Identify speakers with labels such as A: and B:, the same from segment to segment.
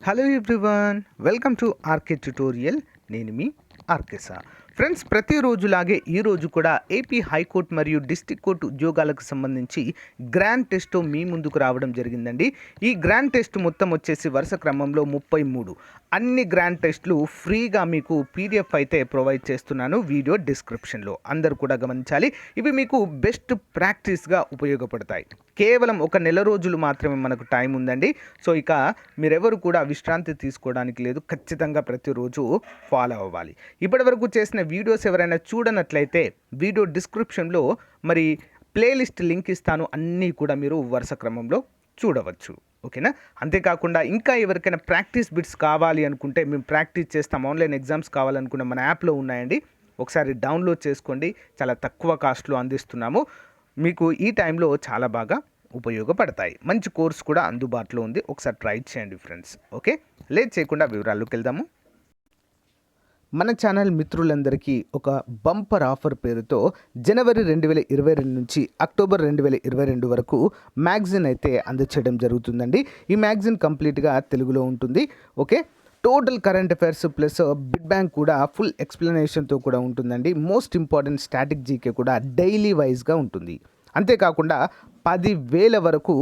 A: Hello everyone, welcome to RK tutorial. నేను మీ RK sir. Friends, ప్రతిరోజులాగే ఈరోజు కూడా ఏపీ హైకోర్టు మరియు డిస్ట్రిక్ట్ కోర్టు ఉద్యోగాలకు సంబంధించి గ్రాండ్ టెస్ట్ మీ ముందుకు రావడం జరిగిందండి. ఈ గ్రాండ్ టెస్ట్ మొత్తం వచ్చేసి వరుస క్రమంలో 33 అన్ని గ్రాండ్ టెస్టులు ఫ్రీగా మీకు పీడిఎఫ్ అయితే ప్రొవైడ్ చేస్తున్నాను వీడియో డిస్క్రిప్షన్లో. అందరూ కూడా గమనించాలి, ఇవి మీకు బెస్ట్ ప్రాక్టీస్గా ఉపయోగపడతాయి. కేవలం ఒక నెల రోజులు మాత్రమే మనకు టైం ఉందండి. సో ఇక మీరెవరు కూడా విశ్రాంతి తీసుకోవడానికి లేదు, ఖచ్చితంగా ప్రతిరోజు ఫాలో అవ్వాలి. ఇప్పటివరకు చేసిన వీడియోస్ ఎవరైనా చూడనట్లయితే వీడియో డిస్క్రిప్షన్లో మరి ప్లేలిస్ట్ లింక్ ఇస్తాను, అన్నీ కూడా మీరు వరుస క్రమంలో చూడవచ్చు. ఓకేనా? అంతేకాకుండా ఇంకా ఎవరికైనా ప్రాక్టీస్ బిట్స్ కావాలి అనుకుంటే, మేము ప్రాక్టీస్ చేస్తాం, ఆన్లైన్ ఎగ్జామ్స్ కావాలనుకున్న మన యాప్లో ఉన్నాయండి, ఒకసారి డౌన్లోడ్ చేసుకోండి. చాలా తక్కువ కాస్ట్లో అందిస్తున్నాము, మీకు ఈ టైంలో చాలా బాగా ఉపయోగపడతాయి. మంచి కోర్స్ కూడా అందుబాటులో ఉంది, ఒకసారి ట్రై చేయండి ఫ్రెండ్స్. ఓకే, లేట్ చేయకుండా వివరాల్లోకి వెళ్దాము. మన ఛానల్ మిత్రులందరికీ ఒక బంపర్ ఆఫర్ పేరుతో జనవరి 2022 నుంచి అక్టోబర్ 2022 వరకు మ్యాగజిన్ అయితే అందచేయడం జరుగుతుందండి. ఈ మ్యాగజిన్ కంప్లీట్గా తెలుగులో ఉంటుంది. Okay, total current affairs plus bid bank కూడా ఫుల్ ఎక్స్ప్లెనేషన్తో కూడా ఉంటుందండి. మోస్ట్ ఇంపార్టెంట్ స్టాటిక్ జీకే కూడా డైలీ వైజ్గా ఉంటుంది. అంతేకాకుండా 10,000 వరకు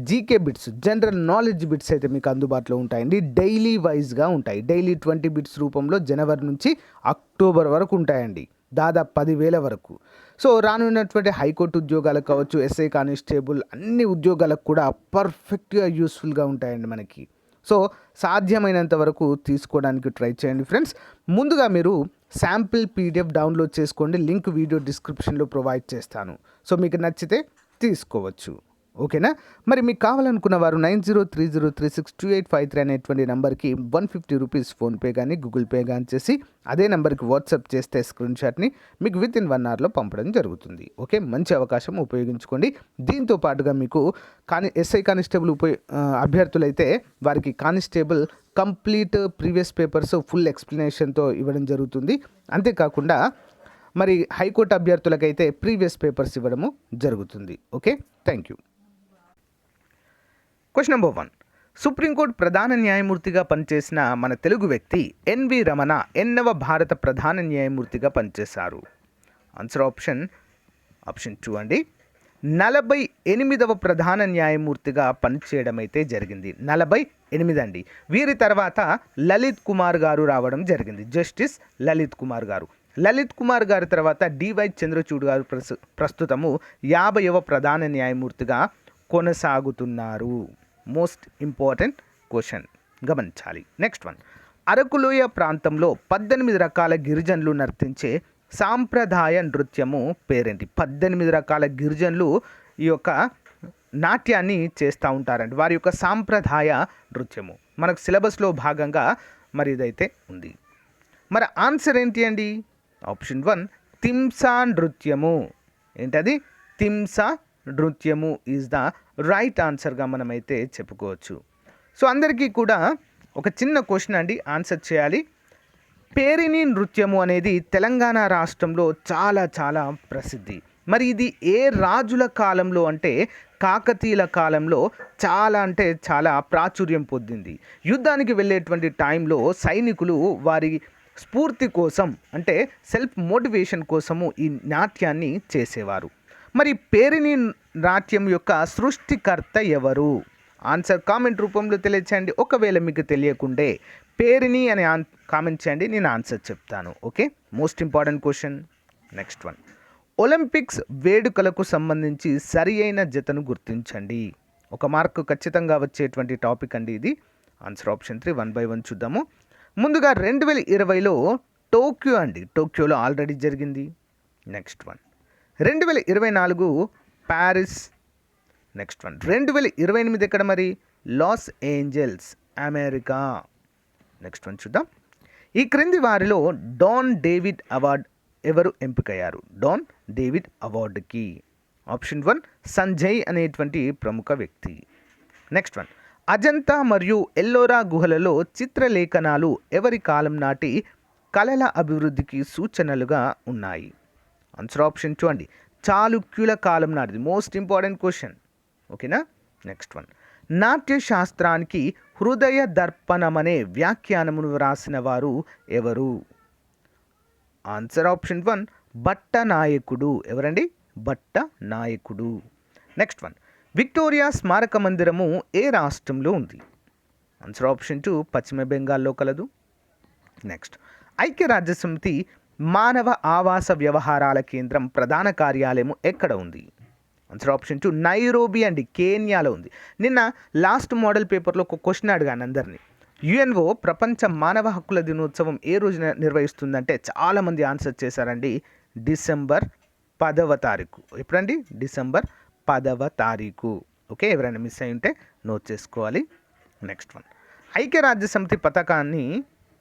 A: GK bits, general knowledge bits అయితే మీకు అందుబాటులో ఉంటాయండి. డైలీ వైజ్గా ఉంటాయి. డైలీ 20 బిట్స్ రూపంలో జనవరి నుంచి అక్టోబర్ వరకు ఉంటాయండి, దాదాపు 10,000 వరకు. సో రానున్నటువంటి హైకోర్టు ఉద్యోగాలకు కావచ్చు, ఎస్ఐ కానిస్టేబుల్ అన్ని ఉద్యోగాలకు కూడా పర్ఫెక్ట్గా యూస్ఫుల్గా ఉంటాయండి మనకి. సో సాధ్యమైనంత వరకు తీసుకోవడానికి ట్రై చేయండి ఫ్రెండ్స్. ముందుగా మీరు శాంపిల్ పీడిఎఫ్ డౌన్లోడ్ చేసుకోండి, లింక్ వీడియో డిస్క్రిప్షన్లో ప్రొవైడ్ చేస్తాను. సో మీకు నచ్చితే తీసుకోవచ్చు. ఓకేనా? మరి మీకు కావాలనుకున్న వారు 9030362853 అనేటువంటి నెంబర్కి 150 రూపీస్ ఫోన్పే కానీ గూగుల్ పే కానీ చేసి అదే నెంబర్కి వాట్సాప్ చేస్తే స్క్రీన్ షాట్ని మీకు విత్ ఇన్ 1 అవర్లో పంపడం జరుగుతుంది. ఓకే, మంచి అవకాశం, ఉపయోగించుకోండి. దీంతో పాటుగా మీకు ఎస్ఐ కానిస్టేబుల్ అభ్యర్థులైతే వారికి constable complete previous papers full ఎక్స్ప్లెనేషన్తో ఇవ్వడం జరుగుతుంది. అంతేకాకుండా మరి హైకోర్టు అభ్యర్థులకైతే ప్రీవియస్ పేపర్స్ ఇవ్వడము జరుగుతుంది. Okay, thank you. Question number 1. Supreme court ప్రధాన న్యాయమూర్తిగా పనిచేసిన మన తెలుగు వ్యక్తి ఎన్వి రమణ ఎన్నవ భారత ప్రధాన న్యాయమూర్తిగా పనిచేశారు? ఆన్సర్ ఆప్షన్ 2 అండి. 48వ ప్రధాన న్యాయమూర్తిగా పనిచేయడం అయితే జరిగింది. 48 అండి. వీరి తర్వాత లలిత్ కుమార్ గారు రావడం జరిగింది, జస్టిస్ లలిత్ కుమార్ గారు. లలిత్ కుమార్ గారి తర్వాత డివై చంద్రచూడ్ గారు ప్రస్తుతము 50వ ప్రధాన న్యాయమూర్తిగా కొనసాగుతున్నారు. మోస్ట్ ఇంపార్టెంట్ క్వశ్చన్, గమనించాలి. నెక్స్ట్ 1. అరకులోయ ప్రాంతంలో 18 రకాల గిరిజనులు నర్తించే సాంప్రదాయ నృత్యము పేరేంటి? 18 రకాల గిరిజనులు ఈ యొక్క నాట్యాన్ని చేస్తూ ఉంటారండి, వారి యొక్క సాంప్రదాయ నృత్యము. మనకు సిలబస్లో భాగంగా మరి ఇదైతే ఉంది. మరి ఆన్సర్ ఏంటి అండి? ఆప్షన్ 1 తింసా నృత్యము. ఏంటది? తింసా నృత్యము ఈజ్ ద రైట్ ఆన్సర్గా మనమైతే చెప్పుకోవచ్చు. సో అందరికీ కూడా ఒక చిన్న క్వశ్చన్ అండి, ఆన్సర్ చేయాలి. పేరిణి నృత్యము అనేది తెలంగాణ రాష్ట్రంలో చాలా చాలా ప్రసిద్ధి. మరి ఇది ఏ రాజుల కాలంలో అంటే కాకతీయుల కాలంలో చాలా అంటే చాలా ప్రాచుర్యం పొందింది. యుద్ధానికి వెళ్ళేటువంటి టైంలో సైనికులు వారి స్ఫూర్తి కోసం అంటే సెల్ఫ్ మోటివేషన్ కోసము ఈ నాట్యాన్ని చేసేవారు. మరి పేరిణి నాట్యం యొక్క సృష్టికర్త ఎవరు? ఆన్సర్ కామెంట్ రూపంలో తెలియచేయండి. ఒకవేళ మీకు తెలియకుండే పేరిణి అని కామెంట్ చేయండి, నేను ఆన్సర్ చెప్తాను. Okay, most important question. Next 1. Olympics వేడుకలకు సంబంధించి సరి అయిన జతను గుర్తించండి. ఒక మార్కు ఖచ్చితంగా వచ్చేటువంటి టాపిక్ అండి ఇది. Answer option 3. 1 by 1 చూద్దాము. ముందుగా 2020లో టోక్యో అండి, టోక్యోలో ఆల్రెడీ జరిగింది. నెక్స్ట్ 1. 2024 ప్యారిస్. నెక్స్ట్ 1. 2028 ఎక్కడ మరి? Los Angeles, America. నెక్స్ట్ 1 చూద్దాం. ఈ క్రింది వారిలో డాన్ డేవిడ్ అవార్డ్ ఎవరు ఎంపికయ్యారు? డాన్ డేవిడ్ అవార్డుకి ఆప్షన్ 1 సంజయ్ అనేటువంటి ప్రముఖ వ్యక్తి. నెక్స్ట్ 1. అజంతా మరియు ఎల్లోరా గుహలలో చిత్రలేఖనాలు ఎవరి కాలం నాటి కళల అభివృద్ధికి సూచనలుగా ఉన్నాయి? ఆన్సర్ ఆప్షన్ 2 అండి, చాళుక్యుల కాలం నాటిది. Most important question. ఓకేనా? నెక్స్ట్ 1. నాట్యశాస్త్రానికి హృదయ దర్పణమనే వ్యాఖ్యానమును వ్రాసిన వారు ఎవరు? ఆన్సర్ ఆప్షన్ 1 భట్ట నాయకుడు. ఎవరండి? భట్ట నాయకుడు. నెక్స్ట్ వన్, విక్టోరియా స్మారక మందిరము ఏ రాష్ట్రంలో ఉంది? ఆన్సర్ ఆప్షన్ 2 పశ్చిమ బెంగాల్లో కలదు. నెక్స్ట్, ఐక్యరాజ్యసమితి మానవ ఆవాస వ్యవహారాల కేంద్రం ప్రధాన కార్యాలయం ఎక్కడ ఉంది? ఆన్సర్ ఆప్షన్ 2 నైరోబి అండి, కేన్యాలో ఉంది. నిన్న లాస్ట్ మోడల్ పేపర్లో ఒక క్వశ్చన్ అడిగాను అందరినీ. యుఎన్ఓ ప్రపంచ మానవ హక్కుల దినోత్సవం ఏ రోజున నిర్వహిస్తుందంటే చాలామంది ఆన్సర్ చేశారండి. డిసెంబర్ 10వ తారీఖు. ఎప్పుడండి? డిసెంబర్ 10వ తారీఖు. ఓకే, ఎవరైనా మిస్ అయి ఉంటే నోట్ చేసుకోవాలి. నెక్స్ట్ వన్, ఐక్యరాజ్య సమితి పథకాన్ని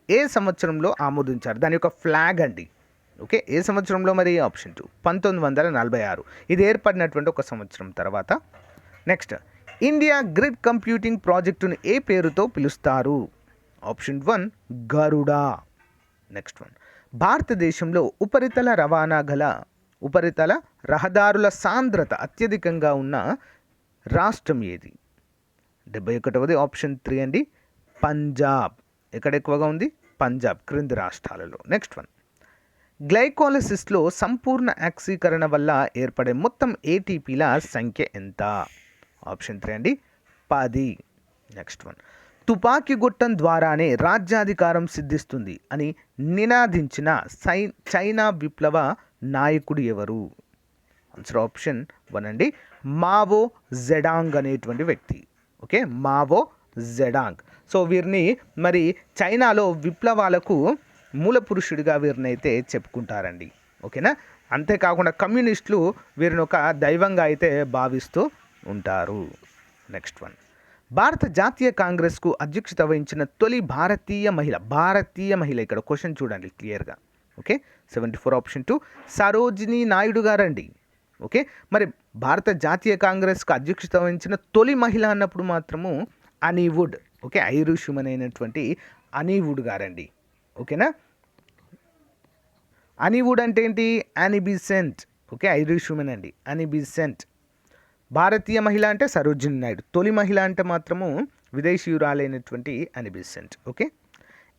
A: ఏ సంవత్సరంలో ఆమోదించారు? దాని యొక్క ఫ్లాగ్ అండి. ఓకే, ఏ సంవత్సరంలో? మరి ఆప్షన్ 2 1946. ఇది ఏర్పడినటువంటి ఒక సంవత్సరం తర్వాత. నెక్స్ట్, ఇండియా గ్రిడ్ కంప్యూటింగ్ ప్రాజెక్టును ఏ పేరుతో పిలుస్తారు? ఆప్షన్ 1 గరుడా. నెక్స్ట్ వన్, భారతదేశంలో ఉపరితల రహదారుల సాంద్రత అత్యధికంగా ఉన్న రాష్ట్రం ఏది? 71ది ఆప్షన్ 3 అండి, పంజాబ్. ఎక్కడ ఎక్కువగా ఉంది? పంజాబ్, క్రింది రాష్ట్రాలలో. నెక్స్ట్ వన్, గ్లైకోలసిస్లో సంపూర్ణ ఆక్సీకరణ వల్ల ఏర్పడే మొత్తం ఏటీపీల సంఖ్య ఎంత? ఆప్షన్ 3 అండి, 10. నెక్స్ట్ వన్, తుపాకీ గుట్టం ద్వారానే రాజ్యాధికారం సిద్ధిస్తుంది అని నినాదించిన చైనా విప్లవ నాయకుడు ఎవరు? ఆన్సర్ ఆప్షన్ 1 అండి, మావో జెడాంగ్ అనేటువంటి వ్యక్తి. Okay, Mao Zedong. సో వీరిని మరి చైనాలో విప్లవాలకు మూల పురుషుడిగా వీరిని అయితే చెప్పుకుంటారండి. ఓకేనా? అంతేకాకుండా కమ్యూనిస్టులు వీరిని ఒక దైవంగా అయితే భావిస్తూ ఉంటారు. నెక్స్ట్ వన్, భారత జాతీయ కాంగ్రెస్కు అధ్యక్షత వహించిన తొలి భారతీయ మహిళ. ఇక్కడ క్వశ్చన్ చూడండి క్లియర్గా. ఓకే, 74 ఆప్షన్ 2 సరోజినీ నాయుడు గారండి. ఓకే, మరి భారత జాతీయ కాంగ్రెస్కు అధ్యక్షత వహించిన తొలి మహిళ అన్నప్పుడు మాత్రము అనీవుడ్. ఓకే, ఐరిష్ ఉమెన్ అయినటువంటి అనీవుడ్ గారండి. ఓకేనా? అనీవుడ్ అంటే ఏంటి? అనిబిసెంట్. ఓకే, ఐరిష్ ఉమెన్ అండి, అనిబిసెంట్. భారతీయ మహిళ అంటే సరోజినీ నాయుడు. తొలి మహిళ అంటే మాత్రము విదేశీయురాలైనటువంటి అనిబిసెంట్. ఓకే,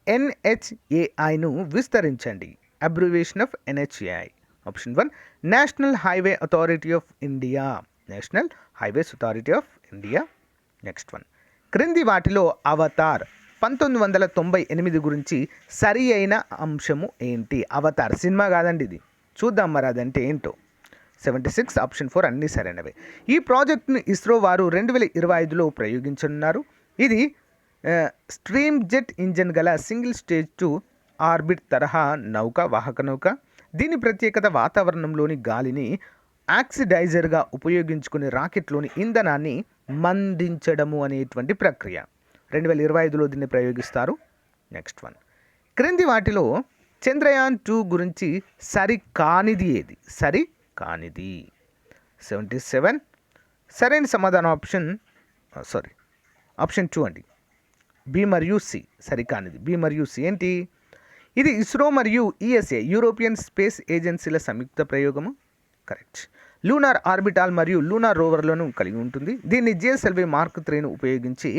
A: ఎన్హెచ్ఏఐను విస్తరించండి. Abbreviation of NHAI. Option 1 national highway authority of India. National highways authority of India. Next one, క్రింది వాటిలో అవతార్ 1998 గురించి సరి అయిన అంశము ఏంటి? అవతార్ సినిమా కాదండి ఇది. చూద్దాం మరి అదంటే ఏంటో. 76 ఆప్షన్ 4 అన్నీ సరైనవే. ఈ ప్రాజెక్టును ఇస్రో వారు 2025లో ప్రయోగించనున్నారు. ఇది స్ట్రీమ్ జెట్ ఇంజన్ గల సింగిల్ స్టేజ్ టు ఆర్బిట్ తరహా వాహక నౌక. దీని ప్రత్యేకత వాతావరణంలోని గాలిని ఆక్సిడైజర్గా ఉపయోగించుకుని రాకెట్లోని ఇంధనాన్ని మండించడము అనేటువంటి ప్రక్రియ. 2025లో దీన్ని ప్రయోగిస్తారు. నెక్స్ట్ వన్, క్రింది వాటిలో చంద్రయాన్ 2 గురించి సరికానిది ఏది? సరికానిది. 77 సరైన సమాధానం ఆప్షన్ 2 అండి, బి మరియు సి. సరికానిది బి మరియు సి. ఏంటి? ఇది ఇస్రో మరియు ఈఎస్ఏ యూరోపియన్ స్పేస్ ఏజెన్సీల సంయుక్త ప్రయోగము. కరెక్ట్. లూనార్ ఆర్బిటాల్ మరియు లూనార్ రోవర్లను కలిగి ఉంటుంది. దీన్ని జిఎస్ఎల్వి మార్క్ 3ను ఉపయోగించి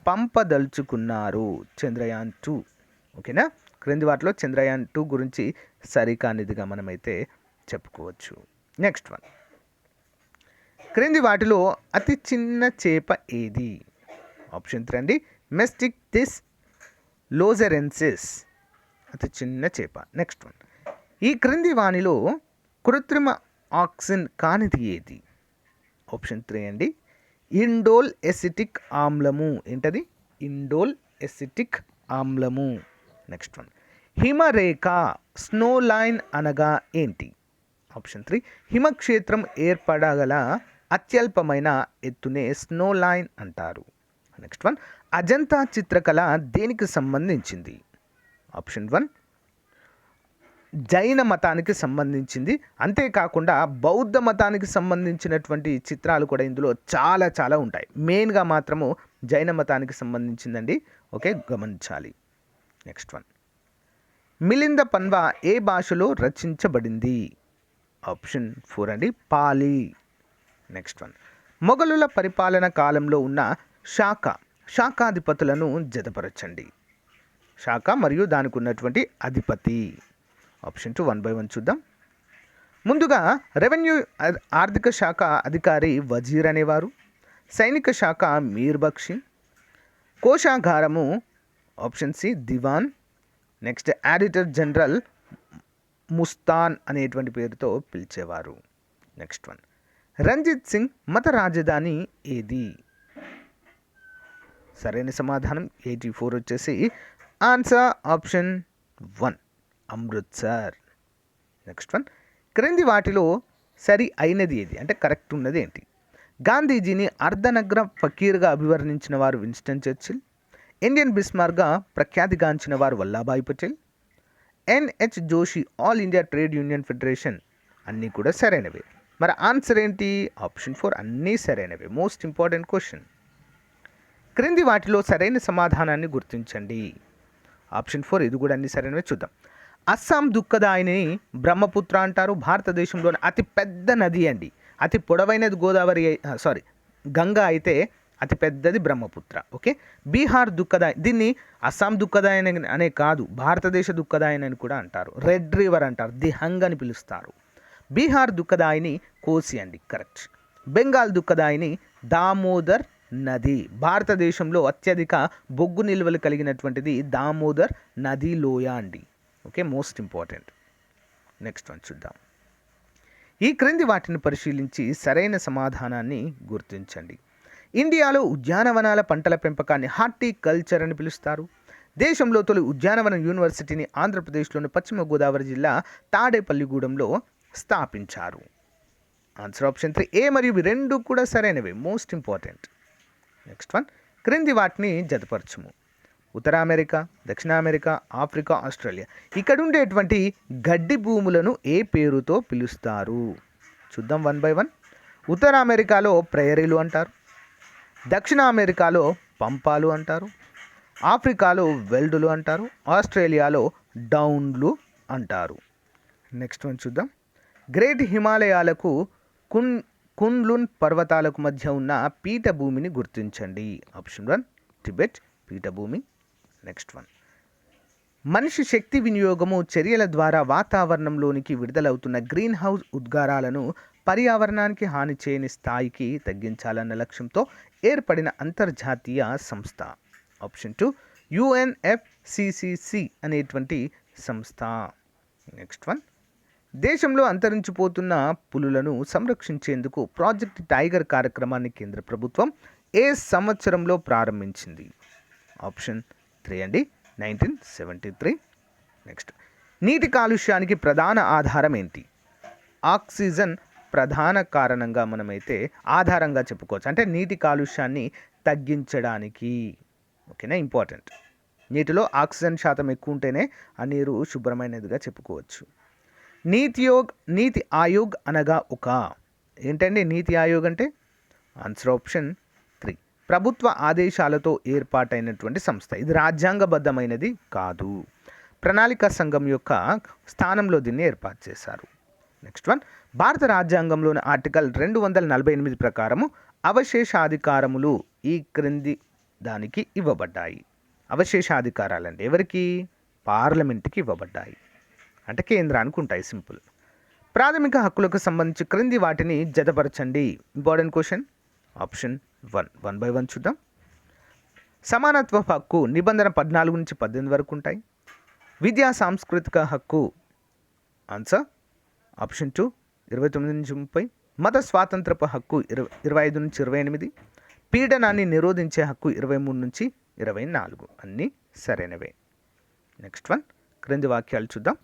A: పంపదలుచుకున్నారు. చంద్రయాన్ 2. ఓకేనా? క్రింది వాటిలో చంద్రయాన్ 2 గురించి సరికానిదిగా మనమైతే చెప్పుకోవచ్చు. నెక్స్ట్ వన్, క్రింది వాటిలో అతి చిన్న చేప ఏది? ఆప్షన్ 3 అండి, మెస్టిక్టిస్ లోజెరెన్సిస్. అతి చిన్న చేప. నెక్స్ట్ వన్, ఈ క్రింది వానిలో కృత్రిమ ఆక్సిన్ కానిది ఏది? ఆప్షన్ 3 అండి, ఇండోల్ ఎసిటిక్ ఆమ్లము. ఏంటది? ఇండోల్ ఎసిటిక్ ఆమ్లము. నెక్స్ట్ వన్, హిమరేఖ స్నో లైన్ అనగా ఏంటి? ఆప్షన్ 3 హిమక్షేత్రం ఏర్పడగల అత్యల్పమైన ఎత్తునే స్నో లైన్ అంటారు. నెక్స్ట్ వన్, అజంతా చిత్రకళ దేనికి సంబంధించింది? ఆప్షన్ 1 జైన మతానికి సంబంధించింది. అంతేకాకుండా బౌద్ధ మతానికి సంబంధించినటువంటి చిత్రాలు కూడా ఇందులో చాలా చాలా ఉంటాయి. మెయిన్గా మాత్రము జైన మతానికి సంబంధించిందండి. ఓకే, గమనించాలి. నెక్స్ట్ వన్, మిలింద పన్వా ఏ భాషలో రచించబడింది? ఆప్షన్ 4 అండి, పాలి. నెక్స్ట్ వన్, మొఘలుల పరిపాలన కాలంలో ఉన్న శాఖాధిపతులను జతపరచండి. శాఖ మరియు దానికి ఉన్నటువంటి అధిపతి. ఆప్షన్ 2 1 by 1 చూద్దాం. ముందుగా రెవెన్యూ ఆర్థిక శాఖ అధికారి వజీర్ అనేవారు. సైనిక శాఖ మీర్ బక్షి. కోశాగారము ఆప్షన్ సి దివాన్. నెక్స్ట్ ఆడిటర్ జనరల్ ముస్తాన్ అనేటువంటి పేరుతో పిలిచేవారు. నెక్స్ట్ వన్, రంజిత్ సింగ్ మత రాజధాని ఏది? సరైన సమాధానం 84 వచ్చేసి answer option 1 Amritsar. Next one, క్రింది వాటిలో సరి అయినది ఏది అంటే కరెక్ట్ ఉన్నది ఏంటి? గాంధీజీని అర్ధనగ్న ఫకీర్గా అభివర్ణించిన వారు విన్స్టన్ చర్చిల్. ఇండియన్ బిస్మార్క్గా ప్రఖ్యాతిగాంచిన వారు Vallabhbhai Patel. NH Joshi all India trade union federation. అన్నీ కూడా సరైనవే. మరి ఆన్సర్ ఏంటి? ఆప్షన్ 4 అన్నీ సరైనవే. Most important question. క్రింది వాటిలో సరైన సమాధానాన్ని గుర్తించండి. ఆప్షన్ 4 ఇది కూడా అన్ని సరైనవే. చూద్దాం. అస్సాం దుఃఖదాయిని బ్రహ్మపుత్ర అంటారు. భారతదేశంలోని అతి పెద్ద నది అండి. అతి పొడవైనది గంగా అయితే అతి పెద్దది బ్రహ్మపుత్ర. ఓకే. బీహార్ దుఃఖదాయి, దీన్ని అస్సాం దుఃఖదాయని అనే కాదు, భారతదేశ దుఃఖదాయని అని కూడా అంటారు. రెడ్ రివర్ అంటారు, దిహంగ్ అని పిలుస్తారు. బీహార్ దుఃఖదాయిని కోసి అండి, కరెక్ట్. బెంగాల్ దుఃఖదాయిని దామోదర్ నది. భారతదేశంలో అత్యధిక బొగ్గు నిల్వలు కలిగినటువంటిది దామోదర్ నది లోయ అండి. Okay, most important. Next one చూద్దాం. ఈ క్రింది వాటిని పరిశీలించి సరైన సమాధానాన్ని గుర్తించండి. ఇండియాలో ఉద్యానవనాల పంటల పెంపకాన్ని హార్టికల్చర్ అని పిలుస్తారు. దేశంలో తొలి ఉద్యానవన యూనివర్సిటీని ఆంధ్రప్రదేశ్లోని పశ్చిమ గోదావరి జిల్లా తాడేపల్లిగూడెంలో స్థాపించారు. ఆన్సర్ ఆప్షన్ 3 ఏ మరియు బి రెండు కూడా సరైనవి. Most important. నెక్స్ట్ వన్, క్రింది వాటిని జతపరచుము. ఉత్తర అమెరికా, దక్షిణ అమెరికా, ఆఫ్రికా, ఆస్ట్రేలియా. ఇక్కడ ఉండేటువంటి గడ్డి భూములను ఏ పేరుతో పిలుస్తారు? చూద్దాం 1 by 1. ఉత్తర అమెరికాలో ప్రేయరీలు అంటారు. దక్షిణ అమెరికాలో పంపాలు అంటారు. ఆఫ్రికాలో వెల్డులు అంటారు. ఆస్ట్రేలియాలో డౌన్లు అంటారు. నెక్స్ట్ వన్ చూద్దాం. గ్రేట్ హిమాలయాలకు కున్లున్ పర్వతాలకు మధ్య ఉన్న పీఠభూమిని గుర్తించండి. ఆప్షన్ 1 టిబెట్ పీఠభూమి. నెక్స్ట్ వన్, మనిషి శక్తి వినియోగము చర్యల ద్వారా వాతావరణంలోనికి విడుదలవుతున్న గ్రీన్ హౌస్ ఉద్గారాలను పర్యావరణానికి హాని చేయని స్థాయికి తగ్గించాలన్న లక్ష్యంతో ఏర్పడిన అంతర్జాతీయ సంస్థ. ఆప్షన్ 2 UNFCCC అనేటువంటి సంస్థ. నెక్స్ట్ వన్, దేశంలో అంతరించిపోతున్న పులులను సంరక్షించేందుకు ప్రాజెక్ట్ టైగర్ కార్యక్రమాన్ని కేంద్ర ప్రభుత్వం ఏ సంవత్సరంలో ప్రారంభించింది? ఆప్షన్ 3 అండి 1973. నెక్స్ట్, నీటి కాలుష్యానికి ప్రధాన ఆధారం ఏంటి? ఆక్సిజన్ ప్రధాన కారణంగా మనమైతే ఆధారంగా చెప్పుకోవచ్చు. అంటే నీటి కాలుష్యాన్ని తగ్గించడానికి. ఓకేనా, ఇంపార్టెంట్. నీటిలో ఆక్సిజన్ శాతం ఎక్కువ ఉంటేనే ఆ నీరు శుభ్రమైనదిగా చెప్పుకోవచ్చు. నీతి ఆయోగ్ అనగా ఏంటండి నీతి ఆయోగ్ అంటే? ఆన్సర్ ఆప్షన్ 3 ప్రభుత్వ ఆదేశాలతో ఏర్పాటైనటువంటి సంస్థ. ఇది రాజ్యాంగబద్ధమైనది కాదు. ప్రణాళికా సంఘం యొక్క స్థానంలో దీన్ని ఏర్పాటు చేశారు. నెక్స్ట్ వన్, భారత రాజ్యాంగంలోని ఆర్టికల్ 248 ప్రకారము అవశేషాధికారములు ఈ క్రింది దానికి ఇవ్వబడ్డాయి. అవశేషాధికారాలండి ఎవరికి? పార్లమెంట్కి ఇవ్వబడ్డాయి. అంటే కేంద్రానికి ఉంటాయి. సింపుల్. ప్రాథమిక హక్కులకు సంబంధించి క్రింది వాటిని జతపరచండి. Important question. ఆప్షన్ 1 by 1 చూద్దాం. సమానత్వ హక్కు నిబంధన 14 నుంచి 18 వరకు ఉంటాయి. విద్యా సాంస్కృతిక హక్కు ఆన్సర్ ఆప్షన్ 2 29 నుంచి 30. మత స్వాతంత్రపు హక్కు 25 నుంచి 28. పీడనాన్ని నిరోధించే హక్కు 23 నుంచి 24. అన్నీ సరైనవే. నెక్స్ట్ వన్, క్రింది వాక్యాలు చూద్దాం.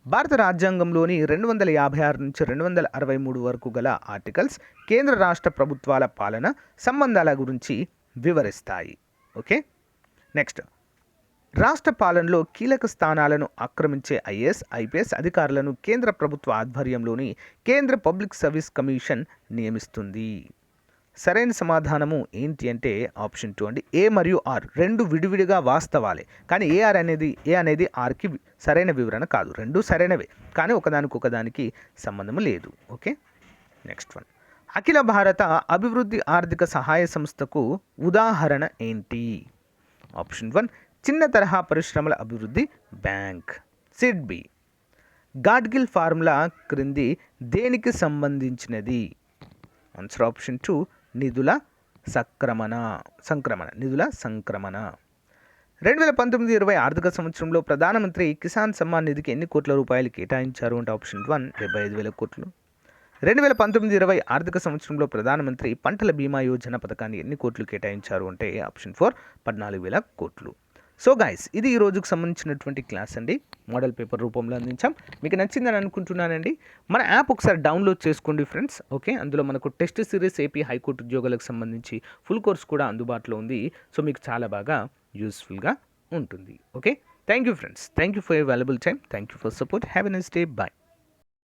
A: భారత రాజ్యాంగంలోని 256 నుంచి 263 వరకు గల ఆర్టికల్స్ కేంద్ర రాష్ట్ర ప్రభుత్వాల పాలన సంబంధాల గురించి వివరిస్తాయి. ఓకే. నెక్స్ట్, రాష్ట్ర పాలనలో కీలక స్థానాలను ఆక్రమించే ఐఏఎస్, ఐపీఎస్ అధికారులను కేంద్ర ప్రభుత్వ ఆధ్వర్యంలోని కేంద్ర పబ్లిక్ సర్వీస్ కమిషన్ నియమిస్తుంది. సరైన సమాధానము ఏంటి అంటే ఆప్షన్ 2 అండి. ఏ మరియు ఆర్ రెండు విడివిడిగా వాస్తవాలే, కానీ ఏ అనేది ఆర్కి సరైన వివరణ కాదు. రెండు సరైనవే కానీ ఒకదానికి సంబంధము లేదు. ఓకే. నెక్స్ట్ వన్, అఖిల భారత అభివృద్ధి ఆర్థిక సహాయ సంస్థకు ఉదాహరణ ఏంటి? ఆప్షన్ 1 చిన్న తరహా పరిశ్రమల అభివృద్ధి బ్యాంక్. సిడ్బి. గాడ్గిల్ ఫార్ములా క్రింది దేనికి సంబంధించినది? ఆన్సర్ ఆప్షన్ 2 నిధుల సంక్రమణ. 2019-20 ఆర్థిక సంవత్సరంలో ప్రధానమంత్రి కిసాన్ సమ్మాన్ నిధికి ఎన్ని కోట్ల రూపాయలు కేటాయించారు అంటే ఆప్షన్ 1 75,000 కోట్లు. 2019-20 ఆర్థిక సంవత్సరంలో ప్రధానమంత్రి పంటల బీమా యోజన పథకాన్ని ఎన్ని కోట్లు కేటాయించారు అంటే ఆప్షన్ 4 14,000 కోట్లు. సో గైస్, ఇది ఈ రోజుకు సంబంధించినటువంటి క్లాస్ అండి. మోడల్ పేపర్ రూపంలో అందించాం. మీకు నచ్చిందని అనుకుంటున్నానండి. మన యాప్ ఒకసారి డౌన్లోడ్ చేసుకోండి ఫ్రెండ్స్. ఓకే, అందులో మనకు టెస్ట్ సిరీస్ ఏపీ హైకోర్టు ఉద్యోగాలకు సంబంధించి ఫుల్ కోర్స్ కూడా అందుబాటులో ఉంది. సో మీకు చాలా బాగా యూస్ఫుల్గా ఉంటుంది. Okay, thank you friends. Thank you for your valuable time. Thank you for support. Have a nice day. Bye.